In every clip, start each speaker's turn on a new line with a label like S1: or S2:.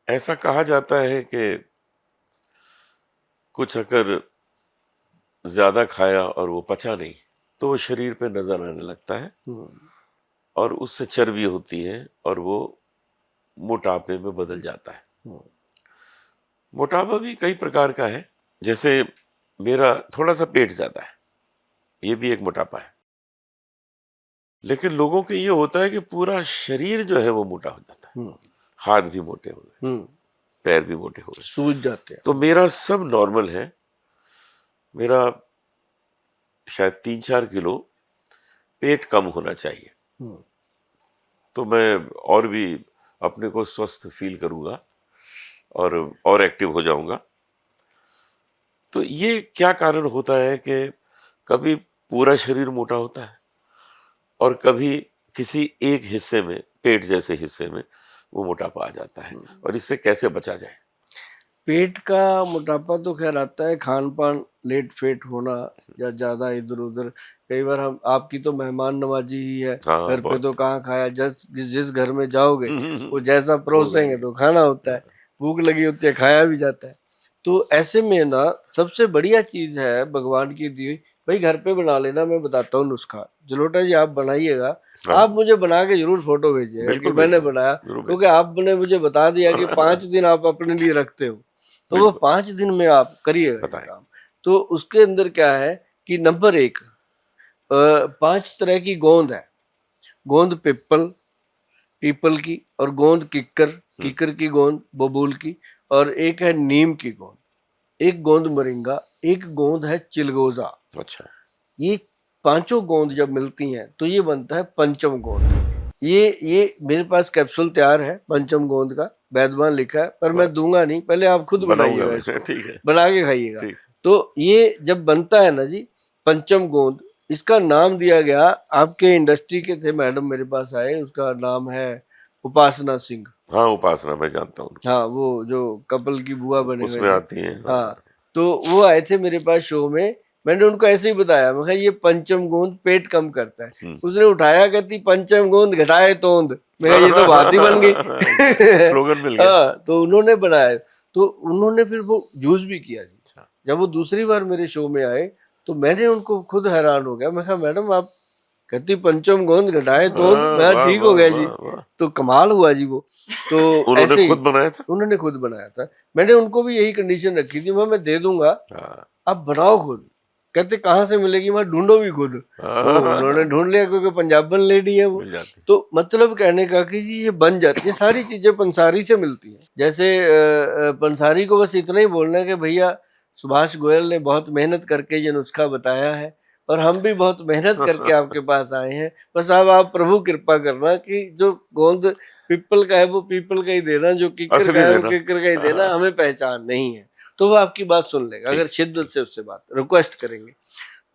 S1: ऐसा कहा जाता है कि कुछ अगर ज्यादा खाया और वो पचा नहीं तो वो शरीर पे नजर आने लगता है और उससे चर्बी होती है और वो मोटापे में बदल जाता है। मोटापा भी कई प्रकार का है, जैसे मेरा थोड़ा सा पेट ज्यादा है, ये भी एक मोटापा है। लेकिन लोगों के ये होता है कि पूरा शरीर जो है वो मोटा हो जाता है, हाथ भी मोटे हो गए, पैर भी मोटे हो गए,
S2: सूज जाते हैं।
S1: तो मेरा सब नॉर्मल है। मेरा शायद 3-4 किलो पेट कम होना चाहिए, तो मैं और भी अपने को स्वस्थ फील करूंगा और एक्टिव हो जाऊंगा। तो ये क्या कारण होता है कि कभी पूरा शरीर मोटा होता है और कभी किसी एक हिस्से में, पेट जैसे हिस्से में वो मोटापा आ जाता है, और इससे कैसे बचा जाए?
S2: पेट का मोटापा तो खैर आता है, खान पान लेट फेट होना या ज्यादा इधर उधर। कई बार हम आपकी तो मेहमान नवाजी ही है,
S1: हाँ,
S2: घर पे तो
S1: बहुत।
S2: कहाँ खाया, जिस घर में जाओगे वो जैसा
S1: वो
S2: परोसेंगे तो खाना होता है, भूख लगी होती है खाया भी जाता है। तो ऐसे में ना सबसे बढ़िया चीज है भगवान की दी हुई, भाई घर पे बना लेना। मैं बताता हूँ नुस्खा, जलोटा जी आप बनाइएगा,
S1: हाँ,
S2: आप मुझे बना के जरूर फोटो भेजिएगा कि
S1: बिल्कुल
S2: मैंने
S1: भेजूंगा,
S2: बनाया,
S1: जरूर
S2: क्योंकि
S1: भेजूंगा।
S2: आपने मुझे बता दिया कि 5 दिन आप अपने लिए रखते हो, तो वो
S1: बिल्कुल
S2: 5 दिन में आप करिएगा ये
S1: बताएं।
S2: काम। तो उसके अंदर क्या है कि नंबर 1, 5 तरह की गोंद है। गोंद पीपल, पीपल की, और गोंद किक्कर, किक्कर की गोंद बबूल की, और एक है नीम की गोंद, एक गोंद मोरिंगा, एक गोंद है चिलगोजा।
S1: अच्छा।
S2: ये पांचों गोंद जब मिलती हैं तो ये बनता है पंचम गोंद। ये मेरे पास कैप्सूल तैयार है पंचम गोंद का, वैद्यमान लिखा है, पर मैं
S1: वाह,
S2: दूंगा नहीं, पहले आप खुद
S1: बनाऊंगा
S2: बनाइएगा
S1: मैं।
S2: इसको,
S1: ठीक है।
S2: बना के खाइएगा।
S1: ठीक।
S2: तो ये जब बनता है ना जी, पंचम गोंद, इसका नाम दिया गया, आपके इंडस्ट्री के थे मैडम मेरे पास आए, उसका नाम है उपासना सिंह।
S1: हाँ, उपासना मैं जानता हूँ।
S2: हाँ, वो जो कपल की बुआ बने हुए
S1: उसमें
S2: थे।
S1: आती है, हाँ।
S2: हाँ, तो वो आए थे मेरे पास शो में, मैंने उनको ऐसे ही बताया, मैं कहा ये पंचम गोंद पेट कम करता है। उसने उठाया, कहती पंचम गोंद घटाए तोंद। मैं कहा ये तो बात ही बन गई।
S1: स्लोगन मिल गया।
S2: हाँ, तो उन्होंने बनाया, तो उन्होंने फिर वो यूज भी किया जी।
S1: अच्छा।
S2: जब वो दूसरी बार मेरे शो में आए तो मैंने उनको खुद हैरान हो गया, मैं कहा मैडम आप, कहती पंचम गोंद घटाए तोंद। मैं
S1: वाह
S2: ठीक हो
S1: वाह
S2: गया जी।
S1: वाह वाह।
S2: तो कमाल हुआ जी वो। तो
S1: उन्होंने
S2: ऐसे ही
S1: खुद बनाया था?
S2: उन्होंने खुद बनाया था। मैंने उनको भी यही कंडीशन रखी थी, मैं दे दूंगा,
S1: हाँ।
S2: आप बनाओ खुद। कहते कहाँ से मिलेगी, मैं ढूंढो भी खुद। वो उन्होंने ढूंढ लिया, क्योंकि पंजाबन लेडी है वो।
S1: मिल जाती।
S2: तो मतलब कहने का कि जी ये बन जाती है, सारी चीजें पंसारी से मिलती हैं। जैसे पंसारी को बस इतना ही बोलना है कि भैया सुभाष गोयल ने बहुत मेहनत करके ये नुस्खा बताया है, और हम भी बहुत मेहनत करके आपके पास आए हैं। बस अब आप प्रभु कृपा करना कि जो गोंद पीपल का है वो पीपल का ही देना, जो किक्कर का
S1: असली
S2: है वो
S1: देना।
S2: किक्कर का ही देना, हमें पहचान नहीं है। तो वो आपकी बात सुन लेगा, अगर
S1: ठीक।
S2: शिद्दत से उससे बात रिक्वेस्ट करेंगे।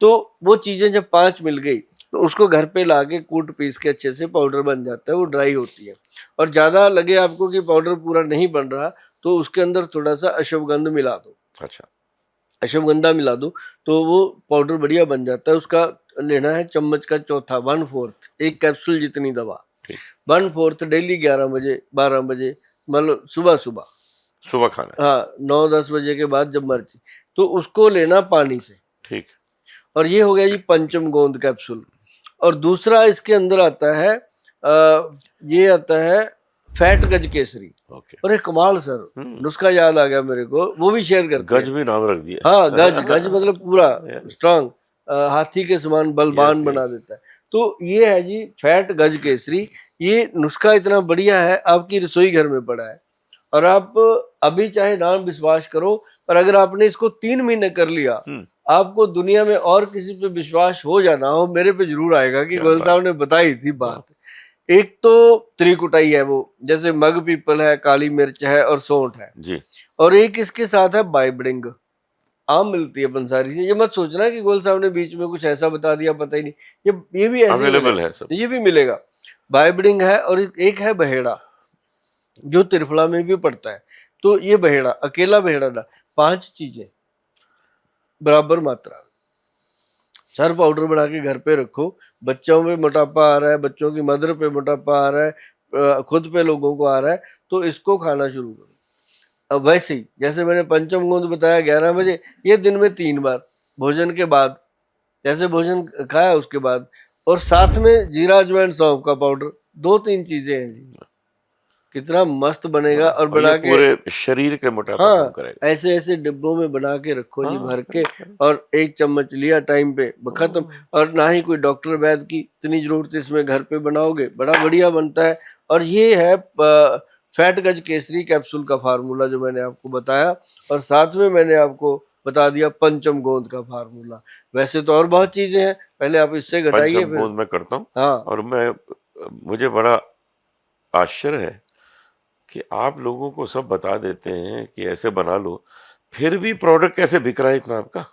S2: तो वो चीजें जब 5 मिल गई तो उसको घर पे लाके कूट पीस के अच्छे से पाउडर बन जाता है, वो ड्राई होती है। और ज्यादा लगे आपको कि पाउडर पूरा नहीं बन रहा, तो उसके अंदर थोड़ा सा अश्वगंध मिला दो।
S1: अच्छा।
S2: अश्वगंधा मिला दो तो वो पाउडर बढ़िया बन जाता है। उसका लेना है चम्मच का चौथा, 1/4, एक कैप्सूल जितनी दवा,
S1: ठीक।
S2: 1/4 डेली 11 बजे 12 बजे, मतलब सुबह सुबह।
S1: सुबह खाना है।
S2: हाँ, 9-10 बजे के बाद जब मर्जी, तो उसको लेना पानी से।
S1: ठीक।
S2: और ये हो गया जी पंचम गोंद कैप्सूल। और दूसरा इसके अंदर आता है, ये आता है फैट गज केसरी।
S1: ओके।
S2: अरे कमाल सर, नुस्खा याद आ गया मेरे को, वो भी शेयर करते
S1: गज
S2: हैं।
S1: भी नाम रख दिया
S2: हाँ, गज
S1: है।
S2: गज मतलब पूरा
S1: यस
S2: स्ट्रांग, हाथी के समान
S1: यस
S2: बलवान बना
S1: यस।
S2: देता है। तो ये है जी फैट गज केसरी। ये नुस्खा इतना बढ़िया है, आपकी रसोई घर में पड़ा है। और आप अभी चाहे ना विश्वास करो, पर अगर आपने इसको 3 महीने कर लिया, आपको दुनिया में और किसी पे विश्वास हो जाना हो, मेरे पे जरूर आएगा कि
S1: क्या
S2: गोयल
S1: बात।
S2: साहब ने बताई थी
S1: वाह।
S2: बात। एक तो त्रिकुटाई है, वो जैसे मग पीपल है, काली मिर्च है और सौंठ है।
S1: जी।
S2: और एक इसके साथ है बाइबडिंग, आम मिलती है पंसारी से। ये मत सोचना कि गोयल साहब ने बीच में कुछ ऐसा बता दिया पता ही नहीं, ये भी ऐसे ही
S1: अवेलेबल है सब।
S2: मिलेगा, ये भी मिलेगा। बाइबडिंग है, और एक है बहेड़ा, जो त्रिफला में भी पड़ता है। तो ये बहेड़ा, अकेला बहेड़ा ना, 5 चीजें बराबर मात्रा, सर पाउडर बना के घर पे रखो। बच्चों में मोटापा आ रहा है, बच्चों की मदर पे मोटापा आ रहा है, खुद पे लोगों को आ रहा है, तो इसको खाना शुरू करो। अब वैसे ही जैसे मैंने पंचम गोंद बताया 11 बजे, ये दिन में 3 बार भोजन के बाद, जैसे भोजन खाया उसके बाद, और साथ में जीरा अजवाइन सौंफ का पाउडर, 2-3 चीजें हैं जी, कितना मस्त बनेगा। और
S1: और ये
S2: बना के,
S1: पूरे शरीर के मोटापा कम
S2: हाँ,
S1: करेगा।
S2: ऐसे ऐसे डिब्बों में बना के रखो जी,
S1: हाँ
S2: भर के,
S1: करेक्ट करेक्ट।
S2: और 1 चम्मच लिया टाइम पे, खत्म। और ना ही कोई डॉक्टर वैद्य की इतनी जरूरत है इसमें, घर पे बनाओगे बड़ा बढ़िया बनता है। और ये है फैट गज केसरी कैप्सूल का फार्मूला जो मैंने आपको बताया, और साथ में मैंने आपको बता दिया पंचम गोंद का फार्मूला। वैसे तो और बहुत चीजें हैं, पहले आप इससे घटाइए
S1: पंचम
S2: फिर।
S1: गोंद मैं करता हूँ।
S2: हाँ,
S1: और मुझे बड़ा आश्चर्य है कि आप लोगों को सब बता देते हैं कि ऐसे बना लो, फिर भी प्रोडक्ट कैसे बिक रहा है इतना आपका?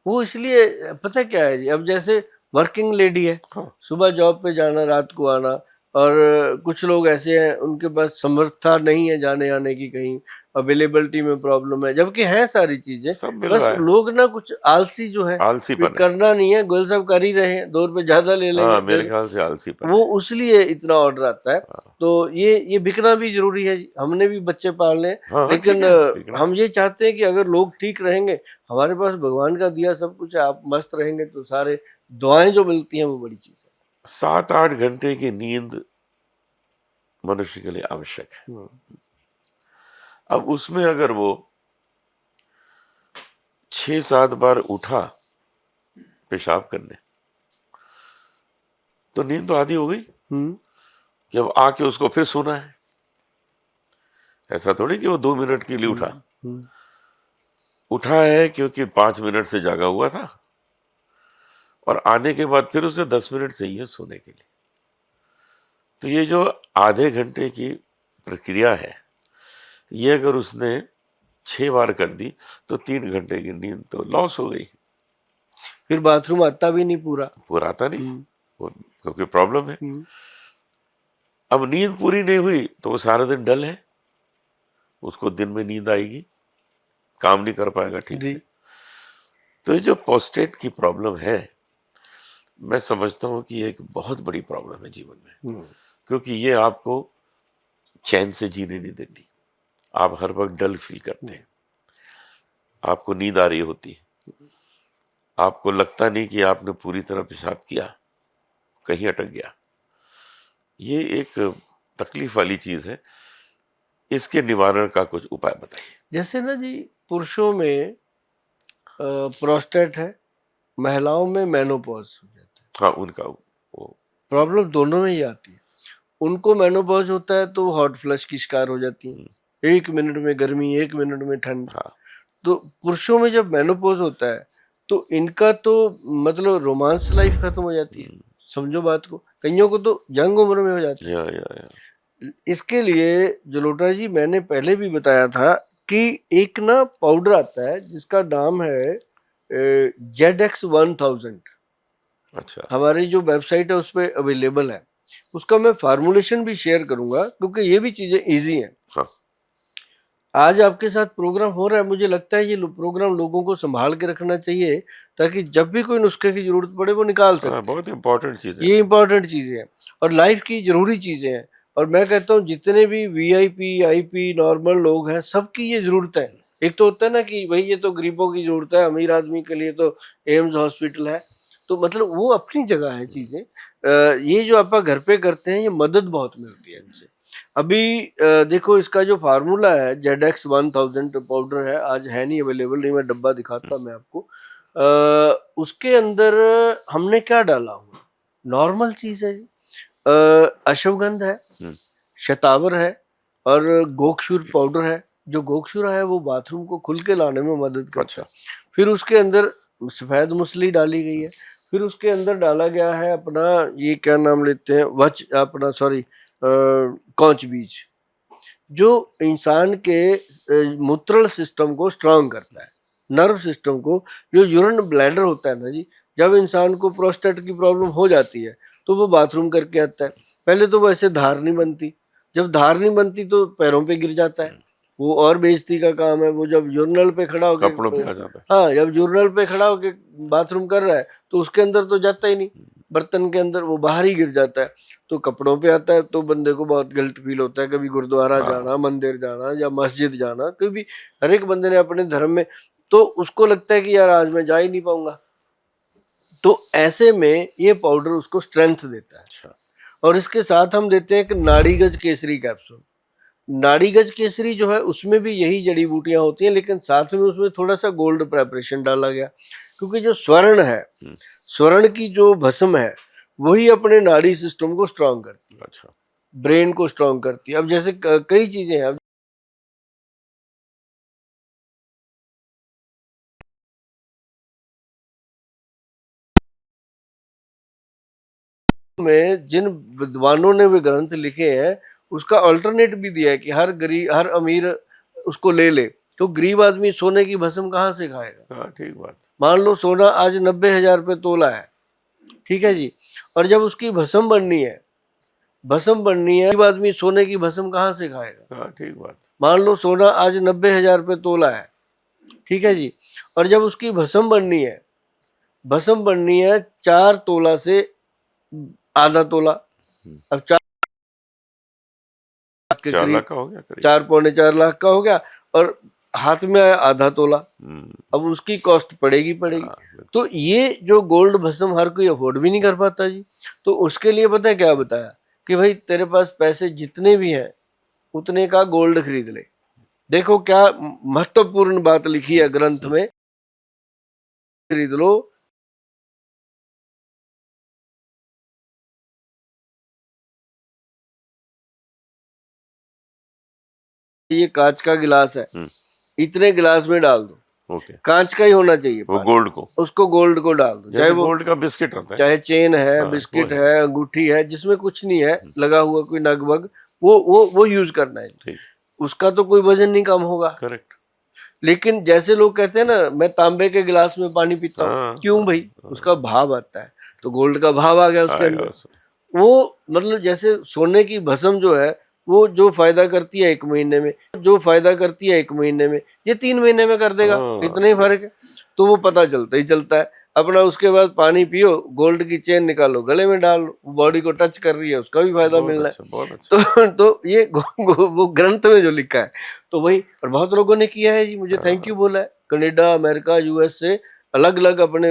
S2: वो इसलिए, पता क्या है जी, अब जैसे वर्किंग लेडी है,
S1: हाँ
S2: सुबह जॉब पे जाना, रात को आना, और कुछ लोग ऐसे हैं उनके पास समर्थता नहीं है जाने आने की, कहीं अवेलेबिलिटी में प्रॉब्लम है, जबकि है सारी चीजें,
S1: सब मिल
S2: बस
S1: रहा है।
S2: लोग ना कुछ आलसी जो है,
S1: आलसीपन है।
S2: करना नहीं है, गोयल साहब कर ही रहे हैं, 2 रुपए ज्यादा ले लेंगे,
S1: हाँ मेरे ख्याल से आलसीपन
S2: वो
S1: है।
S2: उसलिए इतना ऑर्डर आता है।
S1: हाँ
S2: तो ये बिकना भी जरूरी है जी। हमने भी बच्चे पालने हैं,
S1: हाँ हाँ, ठीक
S2: लेकिन
S1: है बिक रहा है।
S2: हम ये चाहते हैं कि अगर लोग ठीक रहेंगे, हमारे पास भगवान का दिया सब कुछ है, आप मस्त रहेंगे तो सारे दुआएं जो मिलती हैं वो बड़ी चीज है।
S1: 7-8 घंटे की नींद मनुष्य के लिए आवश्यक है।
S2: हम्म,
S1: अब उसमें अगर वो 6-7 बार उठा पेशाब करने, तो नींद तो आधी हो गई
S2: हम्म,
S1: कि अब आके उसको फिर सोना है। ऐसा थोड़ी कि वो 2 मिनट के लिए उठा।
S2: हम्म,
S1: उठा है क्योंकि 5 मिनट से जागा हुआ था, और आने के बाद फिर उसे 10 मिनट चाहिए सोने के लिए। तो ये जो आधे घंटे की प्रक्रिया है, ये अगर उसने 6 बार कर दी तो 3 घंटे की नींद तो लॉस हो गई।
S2: फिर बाथरूम आता भी नहीं पूरा।
S1: पूरा आता नहीं,
S2: हम्म,
S1: क्योंकि प्रॉब्लम है।
S2: हम्म,
S1: अब नींद पूरी नहीं हुई तो वो सारा दिन डल है, उसको दिन में नींद आएगी, काम नहीं कर पाएगा ठीक
S2: जी,
S1: से। तो ये जो प्रोस्टेट की प्रॉब्लम है, मैं समझता हूँ कि ये एक बहुत बड़ी प्रॉब्लम है जीवन में,
S2: हम्म,
S1: क्योंकि ये आपको चैन से जीने नहीं देती। आप हर वक्त डल फील करते हैं, आपको नींद आ रही होती है, आपको लगता नहीं कि आपने पूरी तरह पेशाब किया, कहीं अटक गया। ये एक तकलीफ वाली चीज है। इसके निवारण का कुछ उपाय बताइए।
S2: जैसे ना जी, पुरुषों में प्रोस्टेट है, महिलाओं में मेनोपॉज हो जाता है।
S1: हाँ उनका वो
S2: प्रॉब्लम दोनों में ही आती है। उनको मेनोपॉज होता है तो हॉट फ्लश की शिकार हो जाती है, 1 मिनट में गर्मी, 1 मिनट में ठंड।
S1: हाँ
S2: तो पुरुषों में जब मेनोपॉज होता है तो इनका तो मतलब रोमांस लाइफ खत्म हो जाती है, समझो बात को, कईयों को तो जंग उम्र में हो जाती
S1: या
S2: है। इसके लिए जलोटा जी, मैंने पहले भी बताया था कि एक ना पाउडर आता है जिसका नाम है ZX1000,
S1: अच्छा
S2: हमारी जो वेबसाइट है उस पर अवेलेबल है। उसका मैं फार्मूलेशन भी शेयर करूंगा, क्योंकि ये भी चीजें इजी हैं।
S1: हाँ
S2: आज आपके साथ प्रोग्राम हो रहा है, मुझे लगता है ये प्रोग्राम लोगों को संभाल के रखना चाहिए, ताकि जब भी कोई नुस्खे की जरूरत पड़े वो निकाल
S1: हाँ
S2: सकते हैं।
S1: बहुत इंपॉर्टेंट चीज है।
S2: ये इंपॉर्टेंट चीजें हैं और लाइफ की जरूरी चीजें हैं। और मैं कहता हूँ जितने भी VIP IP नॉर्मल लोग हैं, सबकी ये जरूरत है। एक तो होता है ना कि भाई ये तो गरीबों की जरूरत है, अमीर आदमी के लिए तो एम्स हॉस्पिटल है, तो मतलब वो अपनी जगह है चीजें। ये जो आप घर पे करते हैं, ये मदद बहुत मिलती है इनसे। अभी देखो, इसका जो फार्मूला है ZX1000 पाउडर है, आज है नहीं अवेलेबल, नहीं मैं डब्बा दिखाता मैं आपको। उसके अंदर हमने क्या डाला हुआ, नॉर्मल चीज है जी। अश्वगंध है,
S1: हम्म,
S2: शतावर है, और गोक्षूर पाउडर है। जो गोक्षूरा है वो बाथरूम को खुल के लाने में मदद करता
S1: अच्छा
S2: है। फिर उसके अंदर सफेद मूसली डाली गई है। फिर उसके अंदर डाला गया है अपना, ये क्या नाम लेते हैं, वच अपना सॉरी कौच बीज, जो इंसान के मूत्रल सिस्टम को स्ट्रांग करता है, नर्व सिस्टम को। जो यूरिन ब्लैडर होता है ना जी, जब इंसान को प्रोस्टेट की प्रॉब्लम हो जाती है तो वो बाथरूम करके आता है। पहले तो वो ऐसे धार नहीं बनती, जब धार नहीं बनती तो पैरों पे गिर जाता है, वो और बेइज्जती का काम है। वो जब यूरिनल पे खड़ा
S1: कपड़ों
S2: होके,
S1: पे आ जाता है।
S2: हाँ, जब यूरिनल पे खड़ा होके बाथरूम कर रहा है तो उसके अंदर तो जाता ही नहीं, बर्तन के अंदर, वो बाहर ही गिर जाता है। तो कपड़ों पे आता है तो बंदे को बहुत गिल्ट फील होता है, कभी गुरुद्वारा जाना, मंदिर जाना या मस्जिद जाना, कभी हर एक बंदे ने अपने धर्म में, तो उसको लगता है कि यार आज मैं जा ही नहीं पाऊंगा। तो ऐसे में ये पाउडर उसको स्ट्रेंथ देता है।
S1: अच्छा।
S2: और इसके साथ हम देते हैं एक नाड़ीगज केसरी कैप्सूल। नाड़ीगज केसरी जो है उसमें भी यही जड़ी बूटियां होती हैं, लेकिन साथ में उसमें थोड़ा सा गोल्ड प्रेपरेशन डाला गया, क्योंकि जो स्वर्ण है, स्वर्ण की जो भस्म है, वही अपने नाड़ी सिस्टम को स्ट्रांग करती है।
S1: अच्छा।
S2: ब्रेन को स्ट्रांग करती है। अब जैसे कई चीजें हैं, अब में जिन विद्वानों ने वे ग्रंथ लिखे हैं, उसका अल्टरनेट भी दिया है कि हर गरीब, हर अमीर उसको ले ले। तो गरीब आदमी सोने की भस्म कहाँ से खाएगा?
S1: हाँ, ठीक बात।
S2: मान लो सोना आज 90,000 रुपये तोला है, ठीक है जी, और जब उसकी भस्म बननी है, गरीब आदमी सोने की भस्म कहाँ से खाएगा?
S1: हाँ, ठीक बात।
S2: मान लो सोना आज 90,000 रुपये तोला है, ठीक है जी, और जब उसकी भस्म बननी है 4 तोला से आधा तोला। अब 4 लाख के
S1: 4
S2: करीब,
S1: लाख का हो गया करीब।
S2: 4-4.25 लाख का हो गया, और हाथ में आया आधा तोला। अब उसकी कॉस्ट पड़ेगी। तो ये जो गोल्ड भस्म हर कोई अफोर्ड भी नहीं कर पाता जी। तो उसके लिए पता है क्या बताया कि भाई तेरे पास पैसे जितने भी हैं उतने का गोल्ड खरीद ले। देखो क्या महत्वपूर्ण बात लिखी है ग्रंथ में, खरीद लो। ये कांच का गिलास है, इतने गिलास में डाल दो, कांच का ही होना चाहिए,
S1: वो गोल्ड को,
S2: उसको गोल्ड को डाल दो, चाहे वो
S1: गोल्ड का बिस्किट होता है,
S2: चाहे चेन है, बिस्किट है, अंगूठी है, जिसमें कुछ नहीं है लगा हुआ कोई नग वग, वो यूज करना है। उसका तो कोई वजन नहीं कम होगा। करेक्ट। लेकिन जैसे लोग कहते हैं ना, मैं तांबे के गिलास में पानी पीता हूँ, क्यों भाई? उसका भाव आता है, तो गोल्ड का भाव आ गया उसके अंदर। वो मतलब जैसे सोने की भस्म जो है, वो जो फायदा करती है 1 महीने में, ये 3 महीने में कर देगा, इतना ही फर्क है। तो वो पता चलता है। अपना उसके बाद पानी पियो, गोल्ड की चेन निकालो, गले में डाल लो, बॉडी को टच कर रही है, उसका भी फायदा मिल रहा है। बहुत अच्छा। तो ये वो ग्रंथ में जो लिखा है, तो वही, और बहुत लोगों ने किया है जी, मुझे थैंक यू बोला है, कनाडा, अमेरिका, यूएस से, अलग अलग अपने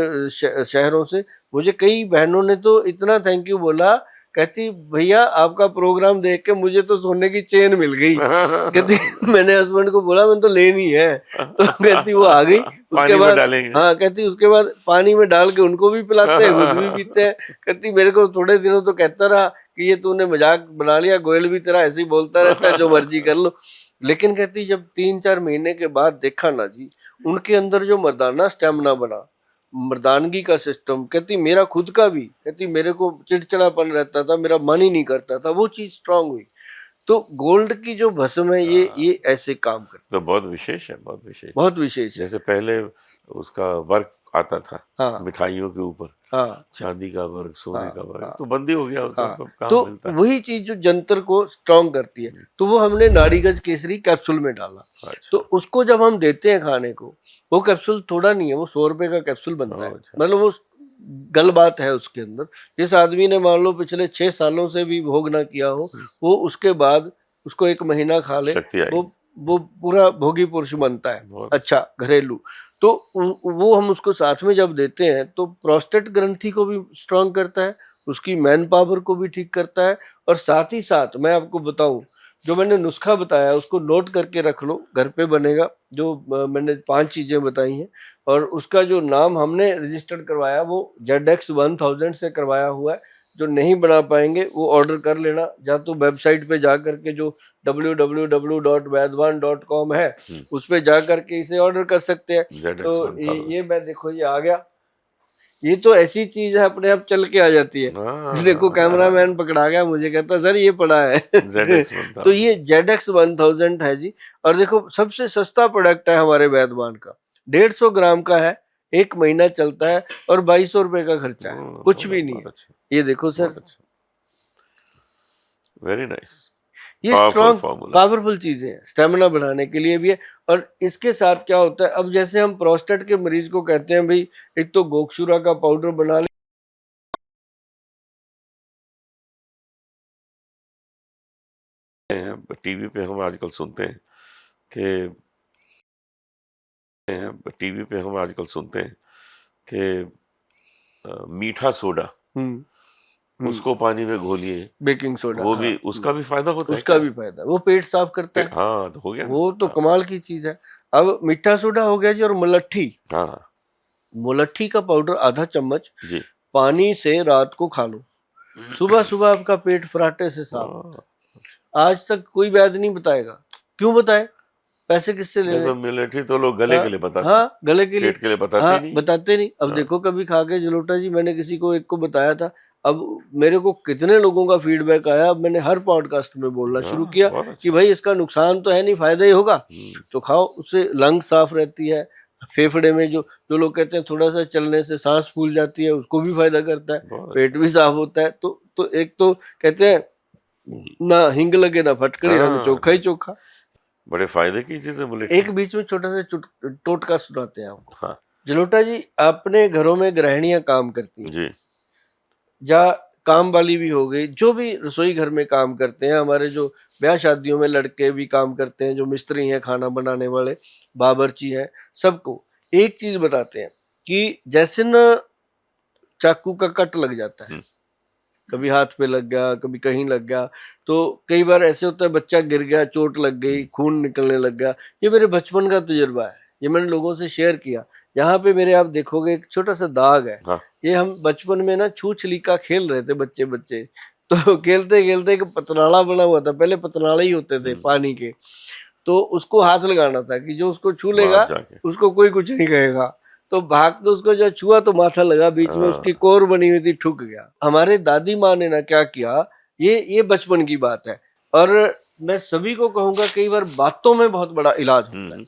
S2: शहरों से। मुझे कई बहनों ने तो इतना थैंक यू बोला, कहती भैया आपका प्रोग्राम देख के मुझे तो सोने की चेन मिल गई। कहती मैंने हस्बैंड को बोला मैंने तो लेनी है, तो कहती वो आ गई। उसके बाद हाँ, कहती उसके बाद पानी में डाल के उनको भी पिलाते हैं, खुद भी पीते हैं। कहती मेरे को थोड़े दिनों तो कहता रहा कि ये तूने मजाक बना लिया, गोयल भी तेरा ऐसे ही बोलता रहता है, जो मर्जी कर लो। लेकिन कहती जब 3-4 महीने के बाद देखा ना जी, उनके अंदर जो मर्दाना स्टेमिना बना, मर्दानगी का सिस्टम, कहती मेरा खुद का भी, कहती मेरे को चिड़चिड़ापन रहता था, मेरा मन ही नहीं करता था, वो चीज स्ट्रांग हुई। तो गोल्ड की जो भस्म है, ये ऐसे काम करती है।
S1: तो बहुत विशेष है,
S2: बहुत विशेष है।
S1: जैसे पहले उसका वर्क आता था,
S2: हाँ,
S1: मिठाइयों के ऊपर,
S2: हाँ,
S1: चांदी का वर्क, सोने का वर्क, तो बंदी हो गया उसका, काम
S2: तो
S1: मिलता है।
S2: वही चीज जो जंतर को स्ट्रांग करती है, तो वो हमने नाड़ीगज केसरी कैप्सूल में डाला। तो उसको जब हम देते हैं खाने को, वो कैप्सूल थोड़ा नहीं है, वो 100 रुपए का कैप्सूल बनता है। मतलब वो गल बात है उसके अंदर। जिस आदमी ने मान लो पिछले 6 सालों से भी भोग ना किया हो, वो उसके बाद उसको 1 महीना खा ले, वो पूरा भोगी पुरुष बनता है। अच्छा, घरेलू। तो वो हम उसको साथ में जब देते हैं, तो प्रोस्टेट ग्रंथि को भी स्ट्रांग करता है, उसकी मैन पावर को भी ठीक करता है। और साथ ही साथ मैं आपको बताऊं, जो मैंने नुस्खा बताया उसको नोट करके रख लो, घर पे बनेगा। जो मैंने 5 चीजें बताई हैं, और उसका जो नाम हमने रजिस्टर्ड करवाया वो ZX1000 से करवाया हुआ है। जो नहीं बना पाएंगे वो ऑर्डर कर लेना, या तो वेबसाइट पे जा करके जो www.vaidwan.com है, उस पे जा करके इसे ऑर्डर कर सकते हैं। तो ये मैं देखो, ये आ गया। ये तो ऐसी चीज है, अपने आप चल के आ जाती है। देखो कैमरामैन पकड़ा गया, मुझे कहता सर ये पड़ा है। तो ये ZX1000 है जी। और देखो सबसे सस्ता प्रोडक्ट है हमारे वैद्यवान का, 150 ग्राम का है, 1 महीना चलता है, और 2200 रुपए का खर्चा है, कुछ भी नहीं है। ये देखो सर,
S1: वेरी नाइस।
S2: ये स्ट्रॉन्ग पावरफुल चीजें हैं, स्टेमिना बढ़ाने के लिए भी है। और इसके साथ क्या होता है, अब जैसे हम प्रोस्टेट के मरीज को कहते हैं भाई एक तो गोक्षुरा का पाउडर बना ले,
S1: टीवी पे हम आजकल सुनते हैं कि टीवी पे हम आजकल सुनते हैं कि मीठा सोडा उसको पानी में घोलिए,
S2: बेकिंग सोडा,
S1: वो
S2: हाँ,
S1: भी उसका भी फायदा होता है
S2: उसका
S1: क्या?
S2: भी फायदा, वो पेट साफ करता है,
S1: हाँ, तो हो गया ना।
S2: वो तो
S1: हाँ,
S2: कमाल की चीज है। अब मीठा सोडा हो गया जी, और मुलट्ठी,
S1: हाँ
S2: मुलट्ठी का पाउडर आधा चम्मच
S1: जी।
S2: पानी से रात को खा लो, सुबह सुबह आपका पेट फराटे से साफ होता है। आज तक कोई वैद्य नहीं बताएगा, क्यों बताए, पैसे किससे ले
S1: नहीं
S2: रहे?
S1: तो मिलिट्री तो लोग गले
S2: हाँ,
S1: के लिए बताते हैं,
S2: हाँ, गले के लिए,
S1: पेट के लिए बताते ही
S2: हाँ,
S1: नहीं।
S2: बताते नहीं। अब
S1: हाँ,
S2: देखो कभी खा के जलोटा जी, मैंने किसी को एक को बताया था, अब मेरे को कितने लोगों का फीडबैक आया, अब मैंने हर पॉडकास्ट में बोलना शुरू
S1: हाँ,
S2: किया
S1: बहुत
S2: कि
S1: अच्छा।
S2: भाई इसका नुकसान तो है नहीं, फायदा ही होगा,
S1: हम्म,
S2: तो खाओ, उससे लंग साफ रहती है, फेफड़े में जो जो लोग कहते हैं थोड़ा सा चलने से सांस फूल जाती है, उसको भी फायदा करता है,
S1: बहुत अच्छा।
S2: पेट भी साफ होता है। तो एक तो कहते हैं ना हिंग लगे ना फटकड़ी, रंग
S1: हाँ,
S2: चोखा ही चोखा।
S1: बड़े फायदे की चीज है मिलिट्री।
S2: एक बीच में छोटा सा टोटका सुनाते हैं आपको।
S1: हाँ
S2: जलोटा जी, अपने घरों में गृहिणियां काम करती हैं,
S1: जी।
S2: या काम वाली भी हो गई, जो भी रसोई घर में काम करते हैं, हमारे जो ब्याह शादियों में लड़के भी काम करते हैं, जो मिस्त्री हैं, खाना बनाने वाले, बावर्ची हैं, सबको एक चीज बताते हैं कि जैसे न चाकू का कट लग जाता है,
S1: हम्म,
S2: कभी हाथ पे लग गया, कभी कहीं लग गया, तो कई बार ऐसे होता है बच्चा गिर गया, चोट लग गई, खून निकलने लग गया। ये मेरे बचपन का तजुर्बा है, ये मैंने लोगों से शेयर किया। यहाँ पे मेरे आप देखोगे एक छोटा सा दाग है,
S1: हाँ
S2: ये हम बचपन में ना छू छलीका खेल रहे थे बच्चे बच्चे, तो खेलते खेलते एक पतनाला बना हुआ था, पहले पतनाला ही होते थे पानी के, तो उसको हाथ लगाना था कि जो उसको छू
S1: बाहर
S2: लेगा
S1: जाके।
S2: उसको कोई कुछ नहीं कहेगा। तो भाग के उसको जो छुआ तो माथा लगा, बीच में उसकी
S1: हाँ
S2: कोर बनी हुई थी, ठुक गया। हमारे दादी माँ ने ना क्या किया, ये बचपन की बात है, और मैं सभी को कहूंगा कई बार बातों में बहुत बड़ा इलाज होता है,
S1: हम्म,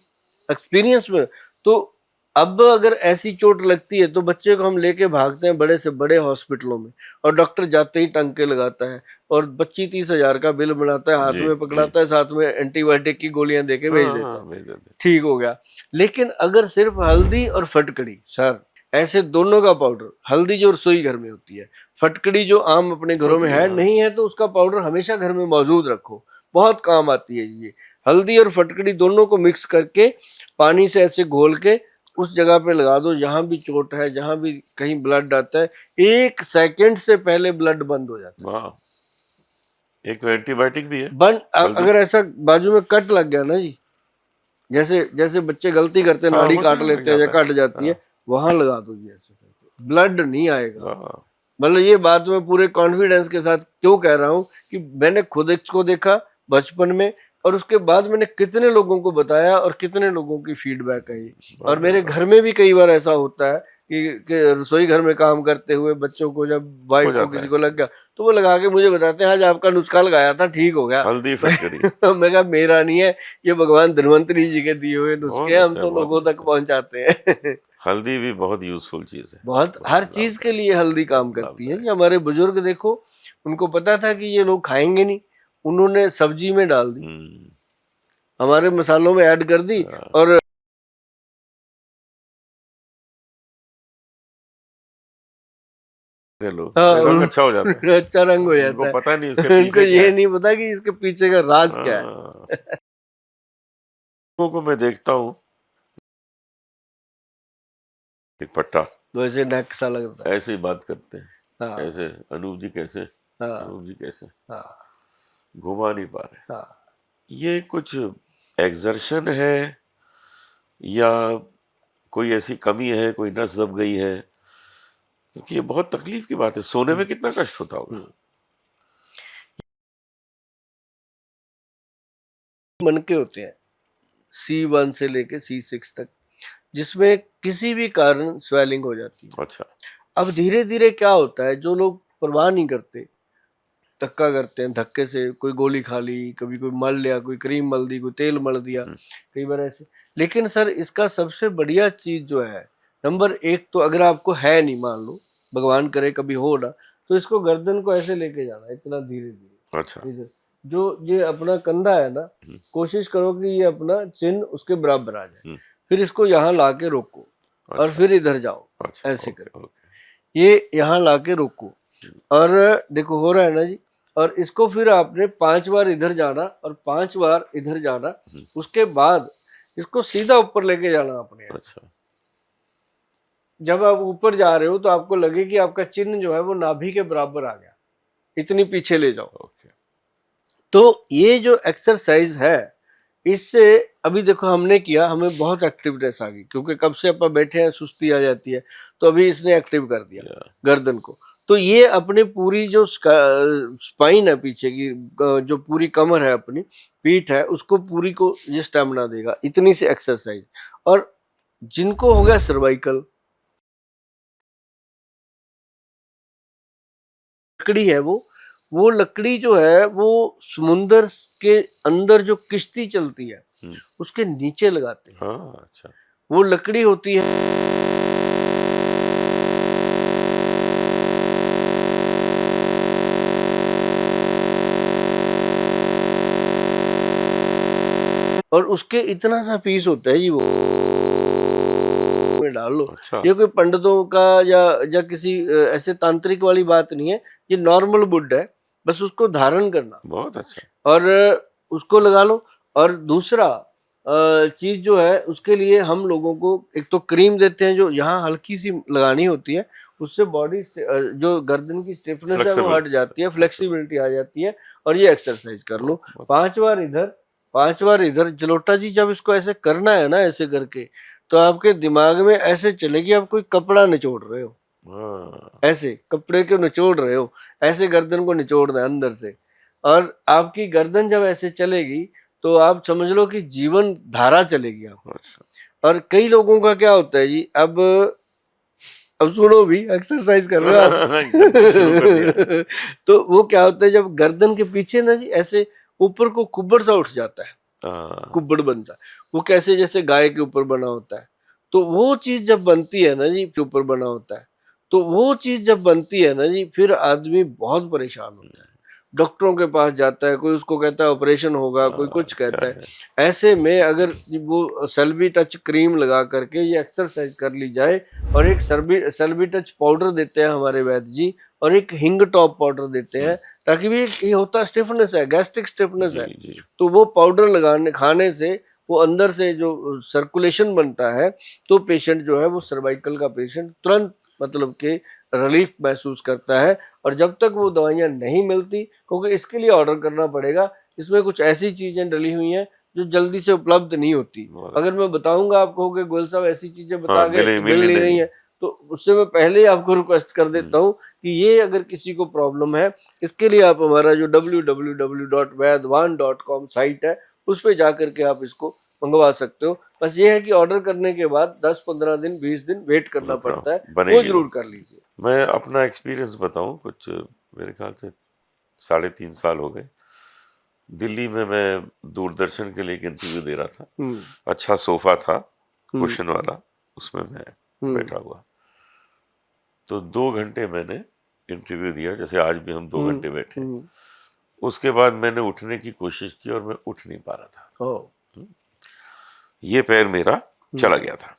S2: एक्सपीरियंस में। तो अब अगर ऐसी चोट लगती है तो बच्चे को हम लेके भागते हैं बड़े से बड़े हॉस्पिटलों में, और डॉक्टर जाते ही टंके लगाता है, और 25-30 हजार का बिल बनाता है, हाथ
S1: जी
S2: में
S1: जी।
S2: पकड़ाता है, साथ में एंटीबायोटिक की गोलियां देके भेज
S1: हाँ
S2: देता है,
S1: हाँ भेज देते।
S2: ठीक हो गया। लेकिन अगर सिर्फ हल्दी और फटकड़ी, सर ऐसे दोनों का पाउडर, हल्दी जो रसोई घर में होती है, फटकड़ी जो आम अपने घरों में
S1: होती है
S2: है,
S1: हाँ।
S2: नहीं है तो उसका पाउडर हमेशा घर में मौजूद रखो, बहुत काम आती है ये। हल्दी और फटकड़ी दोनों को मिक्स करके पानी से ऐसे घोल के उस जगह पे लगा दो जहां भी चोट है, जहां भी कहीं ब्लड आता है, 1 सेकंड से पहले ब्लड बंद हो जाता है।
S1: वाह, एक तो एंटीबायोटिक भी है
S2: बंद
S1: हल्दी।
S2: अगर ऐसा बाजू में कट लग गया ना जी, जैसे जैसे बच्चे गलती करते हैं,
S1: हाँ
S2: नाड़ी
S1: होता
S2: काट
S1: है, लग
S2: लेते हैं या
S1: जाता है।
S2: कट जाती है,
S1: हाँ
S2: वहां लगा दो जी, ऐसे करके ब्लड नहीं आएगा।
S1: वाह।
S2: मतलब ये बात मैं पूरे कॉन्फिडेंस के साथ क्यों कह रहा हूँ कि मैंने खुद इसको देखा बचपन में, और उसके बाद मैंने कितने लोगों को बताया और कितने लोगों की फीडबैक आई। और
S1: अरे
S2: मेरे
S1: वाह,
S2: घर में भी कई बार ऐसा होता है कि रसोई घर में काम करते हुए बच्चों को, जब
S1: हो
S2: वाइफ को
S1: जाता
S2: किसी
S1: है।
S2: को लग गया तो वो लगा के मुझे बताते हैं आज आपका नुस्खा लगाया था, ठीक हो गया।
S1: हल्दी फटकरी।
S2: मैं कहा मेरा नहीं है, ये भगवान धन्वंतरी जी के दिए हुए नुस्खे
S1: बहुत
S2: हैं, हम
S1: अच्छा है,
S2: तो
S1: बहुत
S2: लोगों तक
S1: अच्छा।
S2: पहुंचाते हैं।
S1: हल्दी भी बहुत यूजफुल चीज है,
S2: बहुत, हर
S1: बहुत
S2: चीज के
S1: लाभदायक।
S2: लिए हल्दी काम
S1: बहुत
S2: करती है
S1: लाभदायक।
S2: जी। हमारे बुजुर्ग देखो, उनको पता था कि ये लोग खाएंगे नहीं, उन्होंने सब्जी में डाल दी,
S1: हम्म,
S2: हमारे मसालों में ऐड कर दी,
S1: हाँ,
S2: और
S1: चलो
S2: हाँ,
S1: रंग अच्छा हो जाता है।
S2: अच्छा रंग हो
S1: उनको
S2: जाता
S1: पता नहीं इसके
S2: है। उनको
S1: पीछे क्या
S2: ये
S1: है।
S2: नहीं पता कि इसके पीछे का राज क्या है।
S1: हाँ, लोगों को मैं देखता हूँ एक पट्टा
S2: वैसे नेक सा लगता है।
S1: ऐसे ही बात करते हैं,
S2: हाँ,
S1: ऐसे अनूप जी कैसे,
S2: हाँ,
S1: अनूप जी कैसे,
S2: हाँ,
S1: घुमा नहीं पा रहे।
S2: हाँ।
S1: ये कुछ एक्सर्शन है या कोई ऐसी कमी है, कोई नस दब गई है? क्योंकि ये बहुत तकलीफ की बात है, सोने में कितना कष्ट होता होगा।
S2: हम्म। मन के होते हैं, C1 से लेके C6 तक, जिसमें किसी भी कारण स्वेलिंग हो जाती है।
S1: अच्छा।
S2: अब धीरे धीरे क्या होता है, जो लोग परवाह नहीं करते, धक्का करते हैं, धक्के से कोई गोली खा ली, कभी कोई मल लिया, कोई क्रीम मल दी, कोई तेल मल दिया, कई बार ऐसे। लेकिन सर इसका सबसे बढ़िया चीज जो है, नंबर 1 तो अगर आपको है नहीं, मान लो भगवान करे कभी हो ना, तो इसको गर्दन को ऐसे लेके जाना, इतना धीरे धीरे
S1: अच्छा।
S2: इधर, जो ये अपना कंधा है ना, कोशिश करो कि ये अपना चिन्ह उसके बराबर आ जाए, फिर इसको यहाँ ला के रोको, और
S1: अच्छा।
S2: फिर इधर जाओ,
S1: अच्छा
S2: ऐसे
S1: ओके
S2: करके
S1: ओके।
S2: ये यहाँ ला के रोको, और देखो हो रहा है ना जी, और इसको फिर आपने 5 बार इधर जाना और 5 बार इधर जाना, उसके बाद इसको सीधा ऊपर लेके जाना आपने ऐसे।
S1: अच्छा,
S2: जब आप ऊपर जा रहे हो तो आपको लगे कि आपका चिन्ह जो है वो नाभि के बराबर आ गया, इतनी पीछे ले जाओ।
S1: ओके।
S2: तो ये जो एक्सरसाइज है, इससे अभी देखो हमने किया, हमें बहुत एक्टिवनेस आ गई, क्योंकि कब से अपन बैठे हैं, सुस्ती आ जाती है, तो अभी इसने एक्टिव कर दिया
S1: या
S2: गर्दन को। तो ये अपने पूरी जो स्पाइन है पीछे की, जो पूरी कमर है अपनी, पीठ है, उसको पूरी को ये स्टेमिना देगा, इतनी सी एक्सरसाइज। और जिनको हो गया सर्वाइकल, लकड़ी है वो लकड़ी जो है वो समुंदर के अंदर जो किश्ती चलती है उसके नीचे लगाते हैं।
S1: हाँ, अच्छा,
S2: वो लकड़ी होती है, और उसके इतना सा पीस होता है जी, वो में डाल लो।
S1: अच्छा,
S2: ये कोई पंडितों का या किसी ऐसे तांत्रिक वाली बात नहीं है, ये नॉर्मल वुड है, बस उसको धारण करना
S1: बहुत अच्छा।
S2: और उसको लगा लो। और दूसरा चीज जो है, उसके लिए हम लोगों को एक तो क्रीम देते हैं जो यहाँ हल्की सी लगानी होती है, उससे बॉडी जो गर्दन की स्टिफनेस है वो
S1: फ्लेक्सिबल,
S2: हट जाती है,
S1: फ्लेक्सिबल,
S2: फ्लेक्सिबिलिटी आ जाती है। और ये एक्सरसाइज कर लो
S1: बहुत
S2: 5 बार इधर, 5 बार इधर। जलोटा जी जब इसको ऐसे करना है ना, ऐसे करके, तो आपके दिमाग में ऐसे चलेगी आप कोई कपड़ा निचोड़ रहे हो,
S1: हाँ,
S2: ऐसे कपड़े को निचोड़ रहे हो, ऐसे गर्दन को निचोड़ना है अंदर से। और आपकी गर्दन जब ऐसे चलेगी तो आप समझ लो कि जीवन धारा चलेगी आप।
S1: अच्छा,
S2: और कई लोगों का क्या होता है जी, अब सुनो भी, एक्सरसाइज कर रहे हो
S1: एकदम शुरू कर दिया।
S2: आप। तो वो क्या होता है, जब गर्दन के पीछे ना जी ऐसे ऊपर को कुब्बड़ सा उठ जाता है,
S1: हाँ,
S2: कुब्बड़ बनता है, वो कैसे जैसे गाय के ऊपर बना होता है। तो वो चीज जब बनती है ना जी, के ऊपर बना होता है, तो वो चीज जब बनती है ना जी, फिर आदमी बहुत परेशान होता है, डॉक्टरों के पास जाता है, कोई उसको कहता है ऑपरेशन होगा, कोई कुछ
S1: क्या
S2: कहता है।
S1: है,
S2: ऐसे में अगर वो सेल्बी टच क्रीम लगा करके ये एक्सरसाइज कर ली जाए, और एक सेल्बी टच पाउडर देते हैं हमारे वैद्य जी, और एक हिंग टॉप पाउडर देते हैं, ताकि भी ये होता स्टिफनेस है, गैस्ट्रिक स्टिफनेस
S1: जी,
S2: है,
S1: जी,
S2: तो वो पाउडर लगाने खाने से वो अंदर से जो सर्कुलेशन बनता है, तो पेशेंट जो है वो सर्वाइकल का पेशेंट तुरंत मतलब के रिलीफ महसूस करता है। और जब तक वो दवाइयाँ नहीं मिलती, क्योंकि इसके लिए ऑर्डर करना पड़ेगा, इसमें कुछ ऐसी चीजें डली हुई हैं जो जल्दी से उपलब्ध नहीं होती।
S1: बहुत
S2: अगर
S1: अच्छा।
S2: मैं बताऊंगा आपको कि गोयल साहब ऐसी चीजें
S1: हाँ,
S2: बता गए कि
S1: मिल
S2: मिल
S1: ही
S2: नहीं रही
S1: नहीं।
S2: है, तो उससे मैं पहले ही आपको रिक्वेस्ट कर
S1: हम्म,
S2: देता हूँ कि ये अगर किसी को प्रॉब्लम है, इसके लिए आप हमारा जो www.vaidwan.com साइट है, उस पे जा करके आप इसको मंगवा सकते हो। बस ये है कि ऑर्डर करने के बाद 10-15 दिन 20 दिन वेट करना
S1: रुक रहा
S2: पड़ता है,
S1: हूँ,
S2: वो
S1: बनेगी वो।
S2: जरूर कर लीजिए।
S1: मैं अपना एक्सपीरियंस बताऊं, कुछ मेरे ख्याल से 3.5 साल हो गए। दिल्ली में मैं दूरदर्शन के लिए एक इंटरव्यू दे रहा था।
S2: हम्म
S1: अच्छा सोफा था,
S2: हम्म
S1: कुशन वाला, उसमें मैं
S2: हम्म
S1: बैठा हुआ। तो 2 घंटे मैंने इंटरव्यू दिया, जैसे आज भी हम 2 घंटे बैठे।
S2: हम्म
S1: उसके बाद मैंने उठने की कोशिश की और मैं उठ नहीं पा रहा था।
S2: ओ
S1: ये पैर मेरा
S2: हम्म
S1: चला गया था,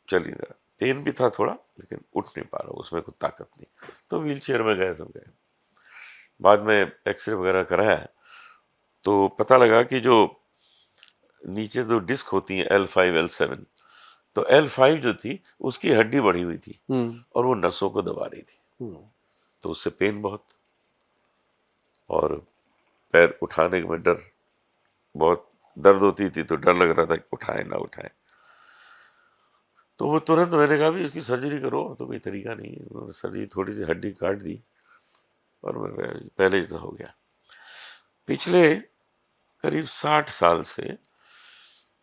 S1: चल ही नहीं रहा, पेन भी था थोड़ा, लेकिन उठ नहीं पा रहा, उसमें कुछ ताकत नहीं। तो व्हील चेयर में गए, सब गए। बाद में एक्सरे वगैरह कराया तो पता लगा कि जो नीचे जो डिस्क होती है L5 L7, तो L5 जो थी उसकी हड्डी बढ़ी हुई थी
S2: हम्म
S1: और वो नसों को दबा रही थी,
S2: हम्म
S1: तो उससे पेन बहुत, और पैर उठाने में डर, बहुत दर्द होती थी, तो डर लग रहा था कि उठाए ना उठाए। तो वो तुरंत मैंने कहा भी इसकी सर्जरी करो, तो कोई तरीका नहीं है। उन्होंने सर्जरी, थोड़ी सी हड्डी काट दी और मैं पहले ही तो हो गया। पिछले करीब 60 साल से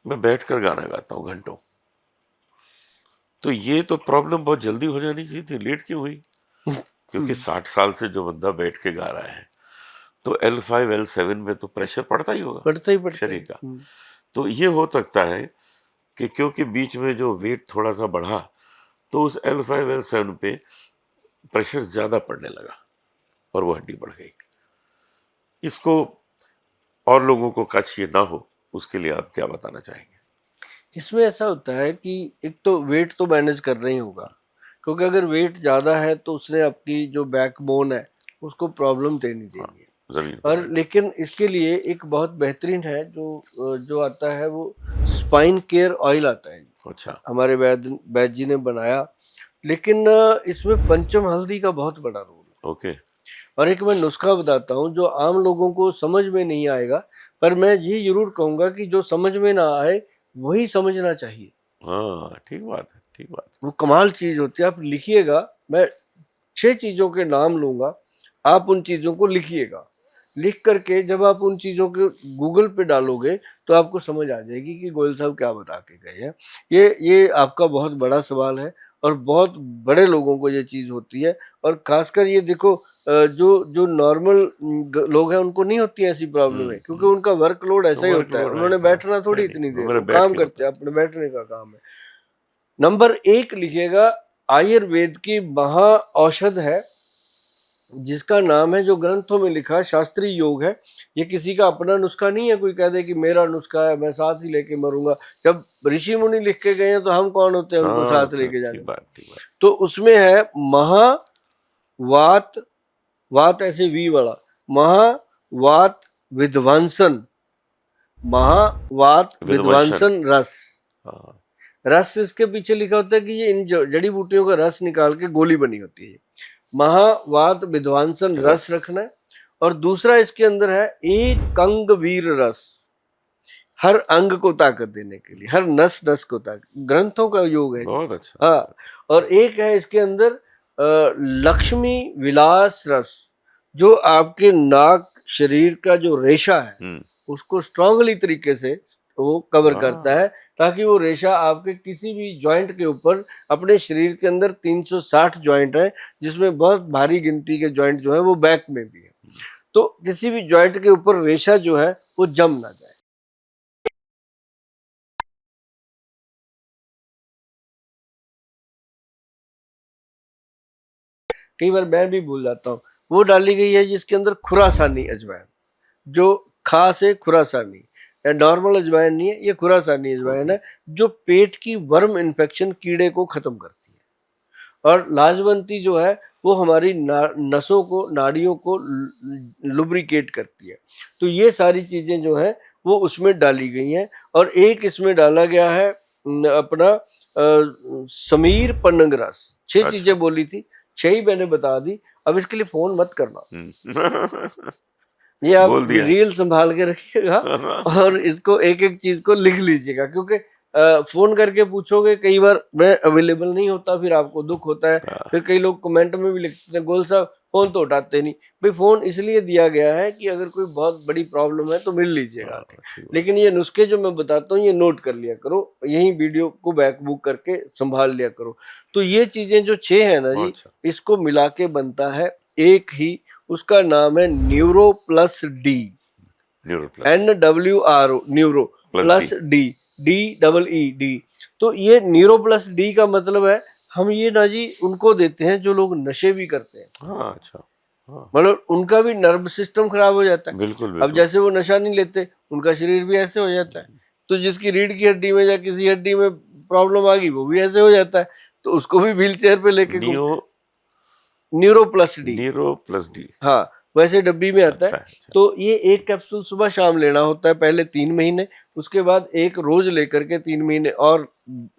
S1: मैं बैठकर गाना गाता हूँ घंटों। तो ये तो प्रॉब्लम बहुत जल्दी हो जानी चाहिए थी, लेट क्यों हुई? क्योंकि 60 साल से जो बंदा बैठ के गा रहा है, तो L5 L7 में तो प्रेशर पड़ता ही होगा
S2: पड़ता
S1: शरीर
S2: ही।
S1: का। तो ये हो सकता है कि क्योंकि बीच में जो वेट थोड़ा सा बढ़ा, तो उस L5 L7 पे प्रेशर ज्यादा पड़ने लगा और वो हड्डी बढ़ गई। इसको और लोगों को कच ये ना हो, उसके लिए आप क्या बताना चाहेंगे?
S2: इसमें ऐसा होता है कि एक तो वेट तो मैनेज करना ही होगा, क्योंकि अगर वेट ज़्यादा है तो उसने आपकी जो बैकबोन है उसको प्रॉब्लम देनी देनी है।
S1: जमीन
S2: और
S1: पर
S2: लेकिन इसके लिए एक बहुत बेहतरीन है जो आता है, वो स्पाइन केयर ऑयल आता है,
S1: अच्छा
S2: हमारे वैद्य जी ने बनाया। लेकिन इसमें पंचम हल्दी का बहुत बड़ा रोल है।
S1: ओके
S2: और एक मैं नुस्खा बताता हूँ जो आम लोगों को समझ में नहीं आएगा, पर मैं ये जरूर कहूंगा कि जो समझ में ना आए वही समझना चाहिए।
S1: हाँ ठीक बात है ठीक बात
S2: वो कमाल चीज होती है। आप लिखिएगा, मैं 6 चीजों के नाम लूंगा, आप उन चीजों को लिखिएगा। लिख करके जब आप उन चीजों के गूगल पे डालोगे तो आपको समझ आ जाएगी कि गोयल साहब क्या बता के गए हैं। ये आपका बहुत बड़ा सवाल है और बहुत बड़े लोगों को ये चीज होती है। और खासकर ये देखो, जो जो नॉर्मल लोग हैं उनको नहीं होती ऐसी प्रॉब्लम है, क्योंकि उनका वर्कलोड ऐसा ही होता है,
S1: वर्कलोड
S2: उन्होंने
S1: ऐसा
S2: बैठना थोड़ी
S1: है
S2: इतनी
S1: नहीं,
S2: देर,
S1: मेरा
S2: वो
S1: बैठ
S2: काम
S1: के
S2: करते
S1: होता
S2: हैं, अपने बैठने का काम है। नंबर 1 लिखिएगा, आयुर्वेद की महा औषध है जिसका नाम है, जो ग्रंथों में लिखा है, शास्त्रीय योग है। ये किसी का अपना नुस्खा नहीं है, कोई कह दे कि मेरा नुस्खा है मैं साथ ही लेके मरूंगा। जब ऋषि मुनि लिख के गए हैं तो हम कौन होते हैं उनको
S1: हाँ
S2: साथ लेके जाने
S1: ठीक
S2: वाले।
S1: बात ठीक बात
S2: तो उसमें है महा वात, वात ऐसे वी वाला, महा वात विध्वंसन, महा वात
S1: विध्वंसन
S2: विध्वंसन रस।
S1: हाँ
S2: रस इसके पीछे लिखा होता है कि ये इन जड़ी बूटियों का रस निकाल के गोली बनी होती है। महावात विध्वंसन रस
S1: रस
S2: रखना है। और दूसरा इसके अंदर है एक अंग वीर रस, हर अंग को ताकत देने के लिए, हर नस नस को ताकत, ग्रंथों का योग है जी।
S1: बहुत अच्छा
S2: हाँ, और एक है इसके अंदर लक्ष्मी विलास रस, जो आपके नाक शरीर का जो रेशा है उसको स्ट्रांगली तरीके से वो कवर करता है, ताकि वो रेशा आपके किसी भी जॉइंट के ऊपर, अपने शरीर के अंदर 360 जॉइंट है, जिसमें बहुत भारी गिनती के जॉइंट जो है वो बैक में भी है, तो किसी भी जॉइंट के ऊपर रेशा जो है वो जम ना जाए। कई बार मैं भी भूल जाता हूँ, वो डाली गई है जिसके अंदर खुरासानी अजवाइन, जो खास है खुरासानी, नॉर्मल अजवाइन नहीं है, ये खुरासानी अजवाइन है, जो पेट की वर्म इन्फेक्शन कीड़े को खत्म करती है। और लाजवंती जो है वो हमारी नसों को, नाड़ियों को लुब्रिकेट करती है। तो ये सारी चीजें जो है वो उसमें डाली गई हैं। और एक इसमें डाला गया है अपना समीर पन्नग रस। 6 चीजें बोली थी, 6 ही मैंने बता दी। अब इसके लिए फोन मत करना, ये आप
S1: बोल दिया
S2: रील संभाल के रखिएगा और इसको एक एक चीज को लिख लीजिएगा, क्योंकि फोन करके पूछोगे, कई बार मैं अवेलेबल नहीं होता, फिर आपको दुख होता है। फिर कई लोग कमेंट में भी लिखते हैं, गोल साहब फोन तो उठाते नहीं। भाई फोन इसलिए दिया गया है कि अगर कोई बहुत बड़ी प्रॉब्लम है तो मिल लीजिएगा, लेकिन ये नुस्खे जो मैं बताता हूँ ये नोट कर लिया करो, यही वीडियो को बैक बुक करके संभाल लिया करो। तो ये चीजें जो 6 है ना जी, इसको मिला के बनता है एक ही, उसका नाम है neuro plus D, NWRO, neuro plus D, DEE। तो ये न्यूरो प्लस डी का मतलब है, हम ये ना जी उनको देते हैं जो लोग नशे भी करते हैं।
S1: हाँ अच्छा,
S2: मतलब उनका भी नर्व सिस्टम खराब हो जाता है।
S1: बिल्कुल
S2: अब जैसे वो नशा नहीं लेते, उनका शरीर भी ऐसे हो जाता है। तो जिसकी रीढ़ की हड्डी में या किसी हड्डी में प्रॉब्लम आ गई, वो भी ऐसे हो जाता है, तो उसको भी व्हील चेयर पे लेके न्यूरो प्लस डी, हाँ वैसे डब्बी में आता है। तो ये एक कैप्सूल सुबह शाम लेना होता है पहले 3 महीने, उसके बाद एक रोज लेकर के 3 महीने, और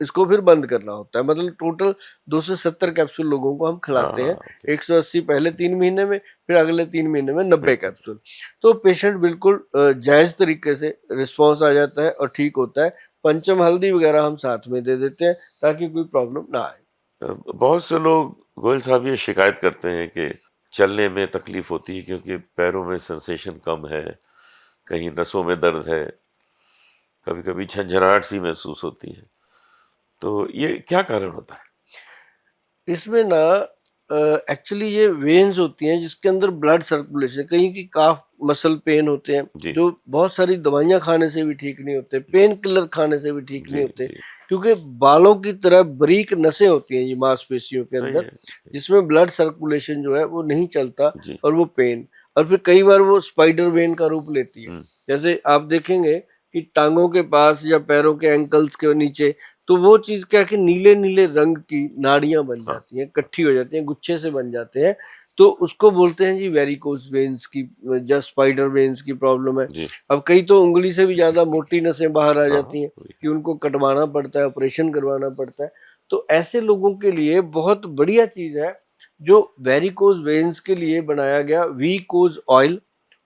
S2: इसको फिर बंद करना होता है। मतलब टोटल 270 कैप्सूल लोगों को हम खिलाते हैं, 180 पहले 3 महीने में, फिर अगले 3 महीने में 90 कैप्सूल। तो पेशेंट बिल्कुल जायज तरीके से रिस्पॉन्स आ जाता है और ठीक होता है। पंचम हल्दी वगैरह हम साथ में दे देते हैं ताकि कोई प्रॉब्लम ना आए।
S1: बहुत से लोग गोयल साहब ये शिकायत करते हैं कि चलने में तकलीफ होती है क्योंकि पैरों में सेंसेशन कम है, कहीं नसों में दर्द है, कभी कभी झंझनाहट सी महसूस होती है, तो ये क्या कारण होता है?
S2: इसमें ना एक्चुअली ये वेन्स होती हैं जिसके अंदर ब्लड सर्कुलेशन, कहीं की काफ मसल पेन होते हैं, जो बहुत सारी दवाइयां खाने से भी ठीक नहीं होते, पेन किलर खाने से भी ठीक नहीं होते, क्योंकि बालों की तरह बारीक नसें होती हैं ये मांसपेशियों के अंदर, जिसमें ब्लड सर्कुलेशन जो है वो नहीं चलता, और वो पेन, और फिर कई बार वो स्पाइडर वेन का रूप लेती है। जैसे आप देखेंगे कि टांगों के पास या पैरों के एंकल्स के नीचे, तो वो चीज क्या कि नीले नीले रंग की नाड़ियां बन जाती हैं, इकट्ठी हो जाती हैं, गुच्छे से बन जाते हैं। तो उसको बोलते हैं जी वेरिकोज वेन्स की, या स्पाइडर वेन्स की प्रॉब्लम है।
S1: जी।
S2: अब कई तो उंगली से भी ज्यादा मोटी नसें बाहर आ
S1: हाँ,
S2: जाती हैं कि उनको कटवाना पड़ता है, ऑपरेशन करवाना पड़ता है। तो ऐसे लोगों के लिए बहुत बढ़िया चीज है जो वेरिकोज वेन्स के लिए बनाया गया वीकोज ऑयल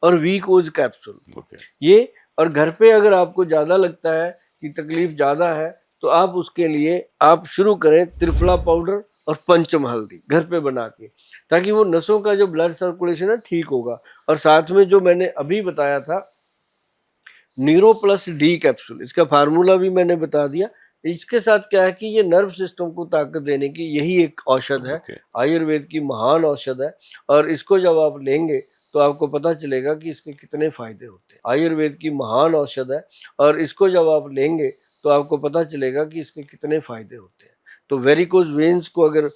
S2: और वीकोज कैप्सूल।
S1: ओके।
S2: ये, और घर पे अगर आपको ज्यादा लगता है कि तकलीफ ज्यादा है तो आप उसके लिए आप शुरू करें त्रिफला पाउडर और पंचम हल्दी घर पे बना के, ताकि वो नसों का जो ब्लड सर्कुलेशन है ठीक होगा। और साथ में जो मैंने अभी बताया था नीरो प्लस डी कैप्सूल, इसका फार्मूला भी मैंने बता दिया। इसके साथ क्या है कि ये नर्व सिस्टम को ताकत देने की यही एक औषध है,
S1: ओके।
S2: आयुर्वेद की महान औषध है। और इसको जब आप लेंगे तो आपको पता चलेगा कि इसके कितने फायदे होते हैं। आयुर्वेद की महान औषध है और इसको जब आप लेंगे तो आपको पता चलेगा कि इसके कितने फायदे होते हैं। तो वेरिकोज वेन्स को अगर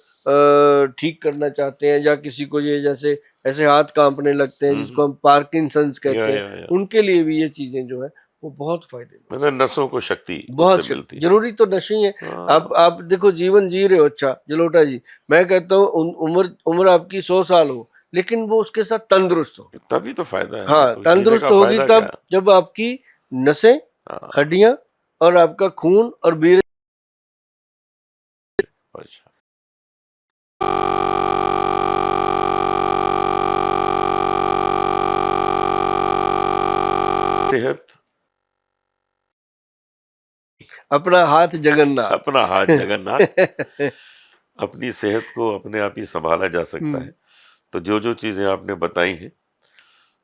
S2: ठीक करना चाहते हैं, या किसी को ये जैसे ऐसे हाथ कांपने लगते हैं जिसको हम पार्किंसंस कहते हैं,
S1: या
S2: उनके लिए भी ये चीजें जो है वो बहुत फायदेमंद,
S1: मतलब नसों को शक्ति
S2: बहुत
S1: उससे मिलती है।
S2: जरूरी तो नशे ही है।
S1: हाँ,
S2: आप देखो जीवन जी रहे हो, अच्छा जलोटा जी, मैं कहता हूँ उम्र उम्र आपकी 100 साल हो लेकिन वो उसके साथ तंदुरुस्त हो।
S1: तभी तो फायदा है,
S2: हाँ,
S1: तो जीने
S2: तंदुरुस्त
S1: का
S2: होगी
S1: फायदा क्या
S2: तब जब आपकी नसें,
S1: है? हाँ,
S2: हड्डियां और आपका खून और बीरे
S1: अच्छा। सेहत
S2: अपना हाथ जगन्नाथ।
S1: अपना हाथ जगन्नाथ। अपनी सेहत को अपने आप ही संभाला जा सकता है। तो जो जो चीजें आपने बताई हैं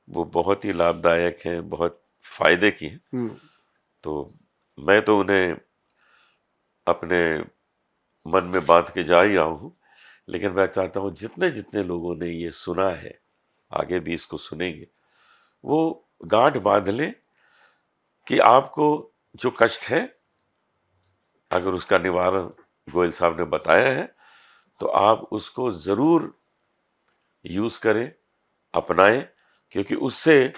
S1: वो बहुत ही लाभदायक हैं, बहुत फायदे की हैं। तो मैं तो उन्हें अपने मन में बांध के जा ही रहा हूँ, लेकिन मैं चाहता हूँ जितने जितने लोगों ने ये सुना है, आगे भी इसको सुनेंगे, वो गांठ बांध लें कि आपको जो कष्ट है, अगर उसका निवारण गोयल साहब ने बताया है तो आप उसको जरूर यूज करें, अपनाएं, क्योंकि उससे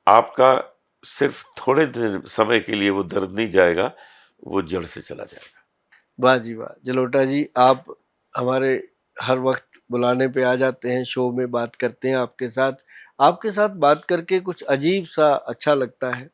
S1: आपका सिर्फ थोड़े समय के लिए वो दर्द नहीं जाएगा, वो जड़ से चला जाएगा।
S2: वाह जी वाह, जलोटा जी आप हमारे हर वक्त बुलाने पे आ जाते हैं, शो में बात करते हैं आपके साथ। आपके साथ बात करके कुछ अजीब सा अच्छा लगता है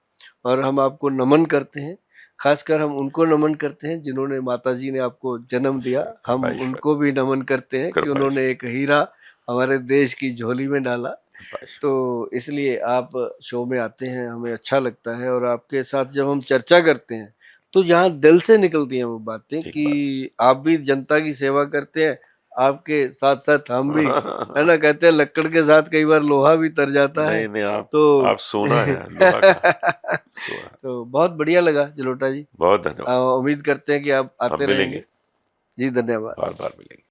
S2: और हम आपको नमन करते हैं। खासकर हम उनको नमन करते हैं जिन्होंने माता जी ने आपको जन्म दिया। हम
S1: कृपा ईश्वर,
S2: उनको भी नमन करते हैं कि
S1: कृपा
S2: उन्होंने
S1: ईश्वर,
S2: एक हीरा हमारे देश की झोली में डाला।
S1: कृपा ईश्वर।
S2: तो इसलिए आप शो में आते हैं, हमें अच्छा लगता है। और आपके साथ जब हम चर्चा करते हैं तो यहाँ दिल से निकलती हैं वो बातें
S1: ठीक
S2: कि
S1: बात
S2: आप भी जनता की सेवा करते हैं, आपके साथ साथ हम भी, है
S1: है।
S2: ना, कहते हैं लक्कड़ के साथ कई बार लोहा भी तर जाता है।
S1: नहीं नहीं,
S2: तो
S1: आप सोना है, लोहा का सोना।
S2: तो बहुत बढ़िया लगा जलोटा जी।
S1: बहुत धन्यवाद।
S2: उम्मीद करते हैं कि आप
S1: हम
S2: आते रहेंगे।
S1: मिलेंगे,
S2: जी धन्यवाद।
S1: बार बार मिलेंगे।